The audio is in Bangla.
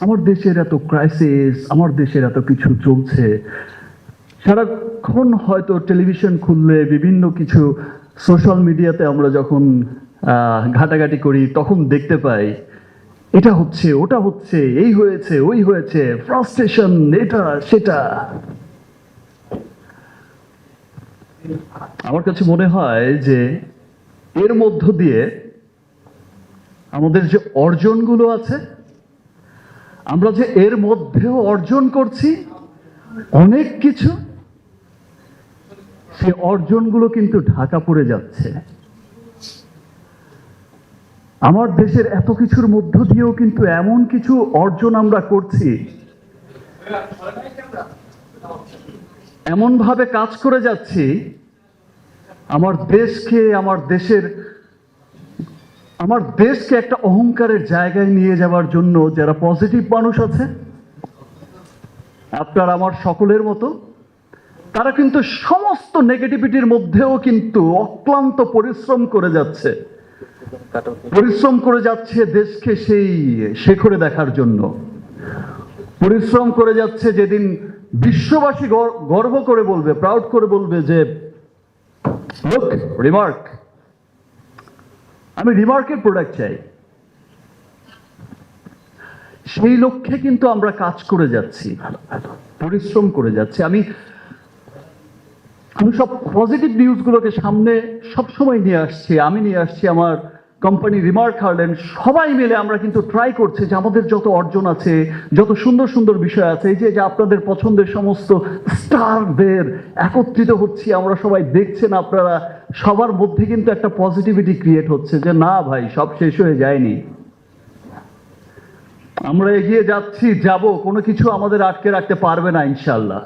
আমার দেশের এত ক্রাইসিস, আমার দেশের এত কিছু চলছে, সারাক্ষণ হয়তো টেলিভিশন খুললে বিভিন্ন কিছু সোশ্যাল মিডিয়াতে আমরা যখন ঘাটাঘাটি করি তখন দেখতে পাই এটা হচ্ছে, ওটা হচ্ছে, এই হয়েছে, ওই হয়েছে, ফ্রাস্ট্রেশন, এটা সেটা। আমার কাছে মনে হয় যে এর মধ্য দিয়ে আমাদের যে অর্জনগুলো আছে, আমরা যে এর মধ্যেও অর্জন করছি অনেক কিছু, সে অর্জনগুলো কিন্তু ঢাকা পড়ে যাচ্ছে। আমার দেশের এত কিছুর মধ্য দিয়েও কিন্তু এমন কিছু অর্জন আমরা করছি, এমন ভাবে কাজ করে যাচ্ছি, আমার দেশকে একটা অহংকারের জায়গায় নিয়ে যাওয়ার জন্য যারা পজিটিভ মানুষ আছে, আপনার আমার সকলের মতো, তারা কিন্তু সমস্ত নেগেটিভিটির মধ্যেও কিন্তু অক্লান্ত পরিশ্রম করে যাচ্ছে দেশকে সেই শেখরে দেখার জন্য। পরিশ্রম করে যাচ্ছে যেদিন বিশ্ববাসী গর্ব করে বলবে, প্রাউড করে বলবে যে লুক, রিমার্ক, আমি রিমার্কের প্রোডাক্ট চাই। সেই লক্ষ্যে কিন্তু আমরা কাজ করে যাচ্ছি, পরিশ্রম করে যাচ্ছি। আমি সব পজিটিভ নিউজগুলোকে সামনে সবসময় নিয়ে আসছি। আমি নিয়ে আসছি আমার কোম্পানি রিমার্ক হারল্যান্ড। সবাই মিলে আমরা কিন্তু ট্রাই করছি যে আমাদের যত অর্জন আছে, যত সুন্দর সুন্দর বিষয় আছে, এই যে আপনাদের পছন্দের সমস্ত স্টারদের একত্রিত হচ্ছি, আমরা সবাই দেখছেন, আপনারা সবার মধ্যে কিন্তু একটা পজিটিভিটি ক্রিয়েট হচ্ছে যে না ভাই, সব শেষ হয়ে যায়নি, আমরা এগিয়ে যাচ্ছি, যাব, কোনো কিছু আমাদের আটকে রাখতে পারবে না ইনশাল্লাহ।